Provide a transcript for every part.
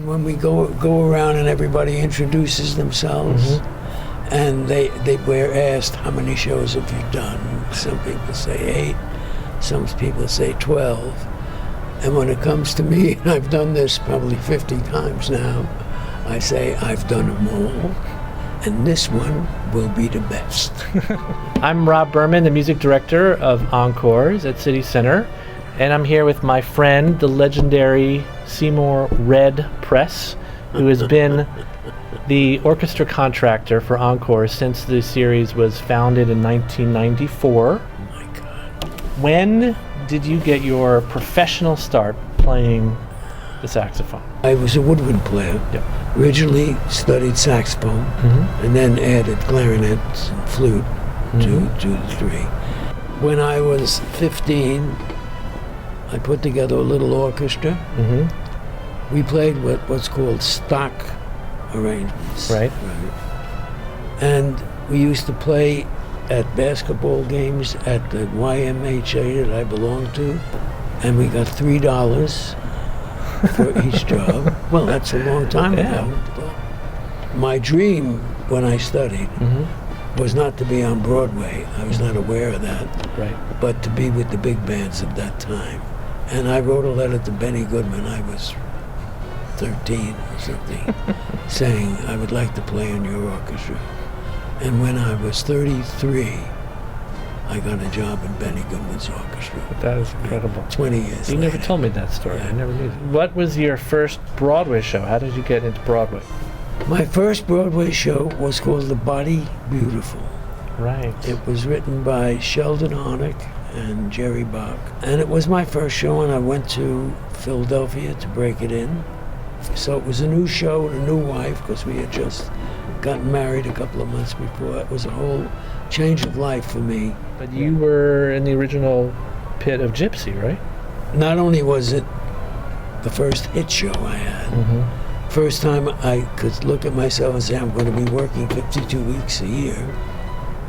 when we go around and everybody introduces themselves, and we're asked, how many shows have you done? Some people say 8, some people say 12. And when it comes to me, and I've done this probably 50 times now, I say I've done them all, and this one will be the best. I'm Rob Berman, the music director of Encores at City Center, and I'm here with my friend, the legendary Seymour Red Press, who has been the orchestra contractor for Encores since the series was founded in 1994. Oh my God. When did you get your professional start playing the saxophone? I was a woodwind player. Yep. Originally studied saxophone, and then added clarinet and flute to the 3. When I was 15, I put together a little orchestra. We played what's called stock arrangements. Right. And we used to play at basketball games at the YMHA that I belonged to, and we got $3 for each job. Well, that's a long time ago. My dream when I studied was not to be on Broadway. I was not aware of that. Right. But to be with the big bands of that time. And I wrote a letter to Benny Goodman. I was 13 or something, saying I would like to play in your orchestra. And when I was 33, I got a job in Benny Goodman's orchestra. That is incredible. 20 years You later. never told me that story. Yeah. I never knew. What was your first Broadway show? How did you get into Broadway? My first Broadway show was called The Body Beautiful. Right. It was written by Sheldon Harnick and Jerry Bach. And it was my first show, and I went to Philadelphia to break it in. So it was a new show and a new wife, because we had just gotten married a couple of months before. It was a whole change of life for me. But you were in the original pit of Gypsy, right? Not only was it the first hit show I had, first time I could look at myself and say, I'm going to be working 52 weeks a year,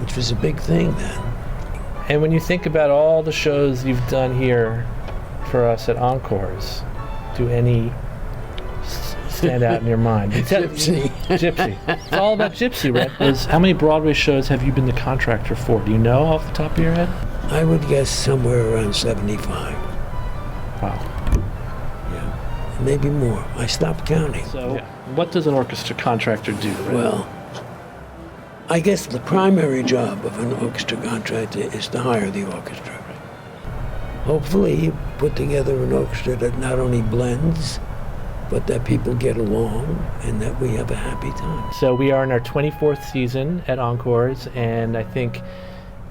which was a big thing then. And when you think about all the shows you've done here for us at Encores, do any stand out in your mind? Gypsy. Gypsy. It's all about Gypsy, right? How many Broadway shows have you been the contractor for? Do you know off the top of your head? I would guess somewhere around 75. Wow. Yeah, maybe more. I stopped counting. So, what does an orchestra contractor do? Right? Well, I guess the primary job of an orchestra contractor is to hire the orchestra. Hopefully you put together an orchestra that not only blends, but that people get along and that we have a happy time. So we are in our 24th season at Encores, and I think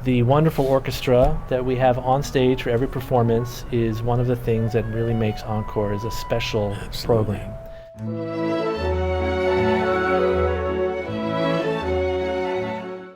the wonderful orchestra that we have on stage for every performance is one of the things that really makes Encores a special program.